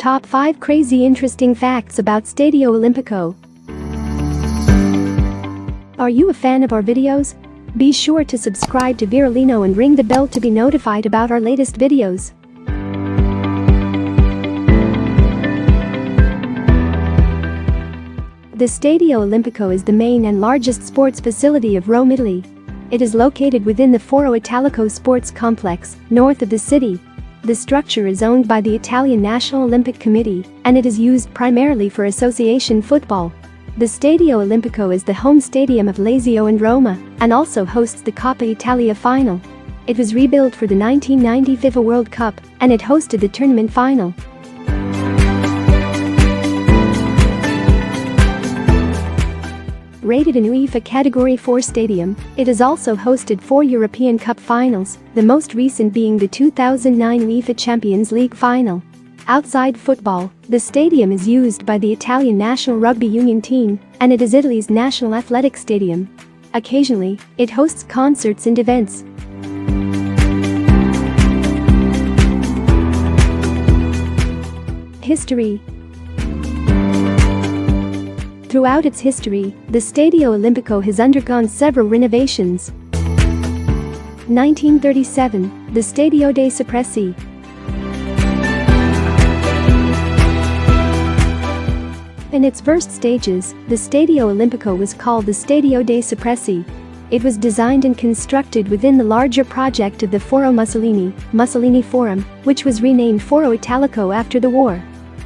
top 5 crazy interesting facts about Stadio Olimpico. Are you a fan of our videos? Be sure to subscribe to Viralino and ring the bell to be notified about our latest videos. The Stadio Olimpico is the main and largest sports facility of Rome, Italy. It is located within the Foro Italico Sports Complex, north of the city. The structure is owned by the Italian National Olympic Committee, and it is used primarily for association football. The Stadio Olimpico is the home stadium of Lazio and Roma, and also hosts the Coppa Italia final. It was rebuilt for the 1990 FIFA World Cup, and it hosted the tournament final. Rated an UEFA Category 4 stadium, it has also hosted 4 European Cup finals, the most recent being the 2009 UEFA Champions League final. Outside football, the stadium is used by the Italian national rugby union team, and it is Italy's national athletic stadium. Occasionally, it hosts concerts and events. History. Throughout its history, the Stadio Olimpico has undergone several renovations. 1937, the Stadio dei Soppressi. In its first stages, the Stadio Olimpico was called the Stadio dei Soppressi. It was designed and constructed within the larger project of the Foro Mussolini Forum, which was renamed Foro Italico after the war.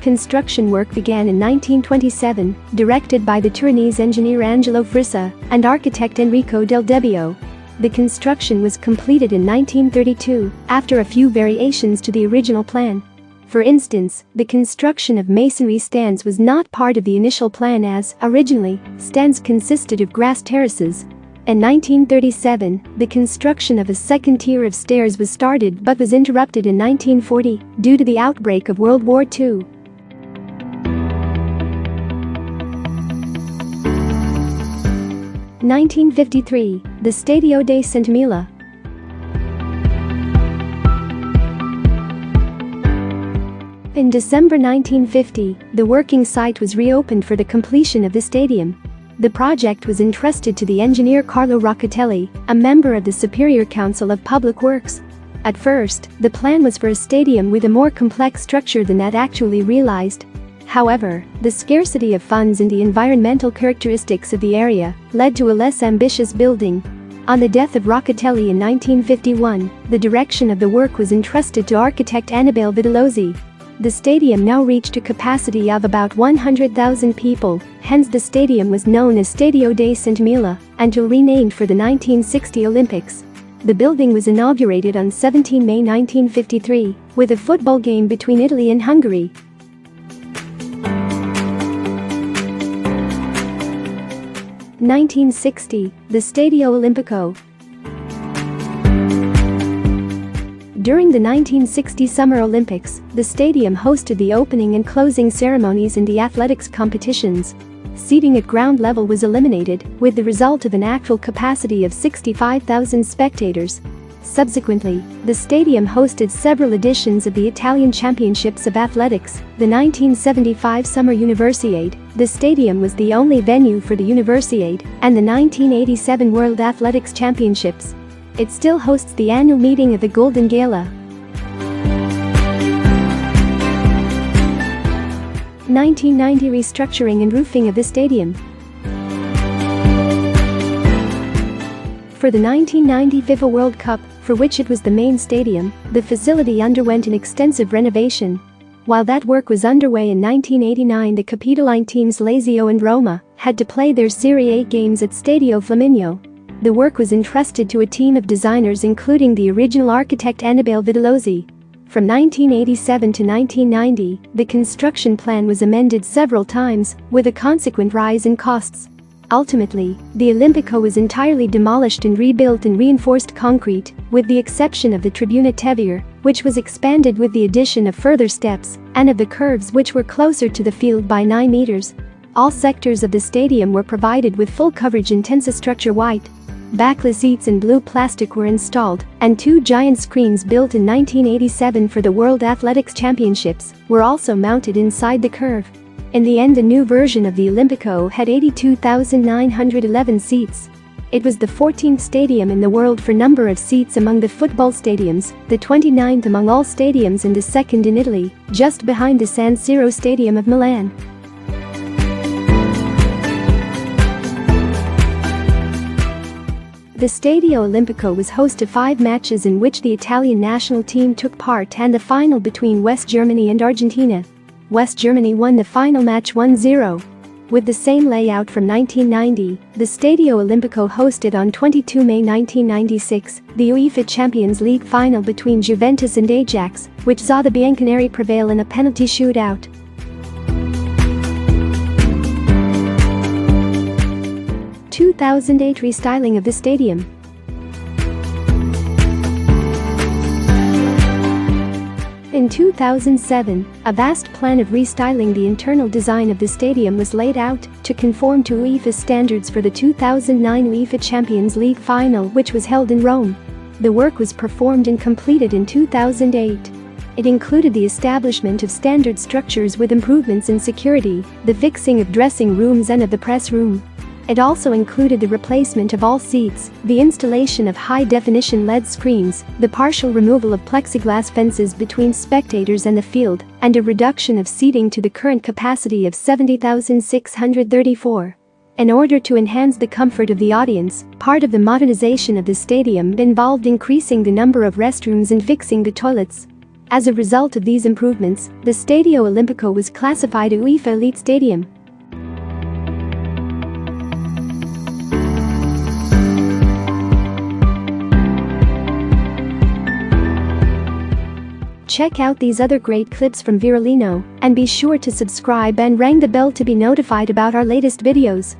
Construction work began in 1927, directed by the Turinese engineer Angelo Frissa and architect Enrico Del Debbio. The construction was completed in 1932, after a few variations to the original plan. For instance, the construction of masonry stands was not part of the initial plan as, originally, stands consisted of grass terraces. In 1937, the construction of a second tier of stairs was started but was interrupted in 1940 due to the outbreak of World War II. In 1953, the Stadio dei Centomila. In December 1950, the working site was reopened for the completion of the stadium. The project was entrusted to the engineer Carlo Roccatelli, a member of the Superior Council of Public Works. At first, the plan was for a stadium with a more complex structure than that actually realized. However, the scarcity of funds and the environmental characteristics of the area led to a less ambitious building. On the death of Roccatelli in 1951, the direction of the work was entrusted to architect Annibale Vitellozzi. The stadium now reached a capacity of about 100,000 people, hence the stadium was known as Stadio dei Centomila, until renamed for the 1960 Olympics. The building was inaugurated on 17 May 1953, with a football game between Italy and Hungary. 1960, the Stadio Olimpico. During the 1960 Summer Olympics, the stadium hosted the opening and closing ceremonies in the athletics competitions. Seating at ground level was eliminated, with the result of an actual capacity of 65,000 spectators. Subsequently, the stadium hosted several editions of the Italian Championships of Athletics, the 1975 Summer Universiade. The stadium was the only venue for the Universiade, and the 1987 World Athletics Championships. It still hosts the annual meeting of the Golden Gala. 1990 restructuring and roofing of the stadium. For the 1990 FIFA World Cup, for which it was the main stadium, the facility underwent an extensive renovation. While that work was underway in 1989, the Capitoline teams Lazio and Roma had to play their Serie A games at Stadio Flaminio. The work was entrusted to a team of designers including the original architect Annibale Vitellozzi. From 1987 to 1990, the construction plan was amended several times, with a consequent rise in costs. Ultimately, the Olimpico was entirely demolished and rebuilt in reinforced concrete, with the exception of the Tribuna Tevere, which was expanded with the addition of further steps, and of the curves which were closer to the field by 9 meters. All sectors of the stadium were provided with full coverage in tensostructure white. Backless seats in blue plastic were installed, and two giant screens built in 1987 for the World Athletics Championships were also mounted inside the curve. In the end, the new version of the Olimpico had 82,911 seats. It was the 14th stadium in the world for number of seats among the football stadiums, the 29th among all stadiums and the second in Italy, just behind the San Siro Stadium of Milan. The Stadio Olimpico was host to 5 matches in which the Italian national team took part and the final between West Germany and Argentina. West Germany won the final match 1-0. With the same layout from 1990, the Stadio Olimpico hosted on 22 May 1996 the UEFA Champions League final between Juventus and Ajax, which saw the Bianconeri prevail in a penalty shootout. 2008 restyling of the stadium. In 2007, a vast plan of restyling the internal design of the stadium was laid out to conform to UEFA standards for the 2009 UEFA Champions League final, which was held in Rome. The work was performed and completed in 2008. It included the establishment of standard structures with improvements in security, the fixing of dressing rooms and of the press room. It also included the replacement of all seats, the installation of high-definition LED screens, the partial removal of plexiglass fences between spectators and the field, and a reduction of seating to the current capacity of 70,634. In order to enhance the comfort of the audience, part of the modernization of the stadium involved increasing the number of restrooms and fixing the toilets. As a result of these improvements, the Stadio Olimpico was classified a UEFA Elite Stadium. Check out these other great clips from Viralino, and be sure to subscribe and ring the bell to be notified about our latest videos.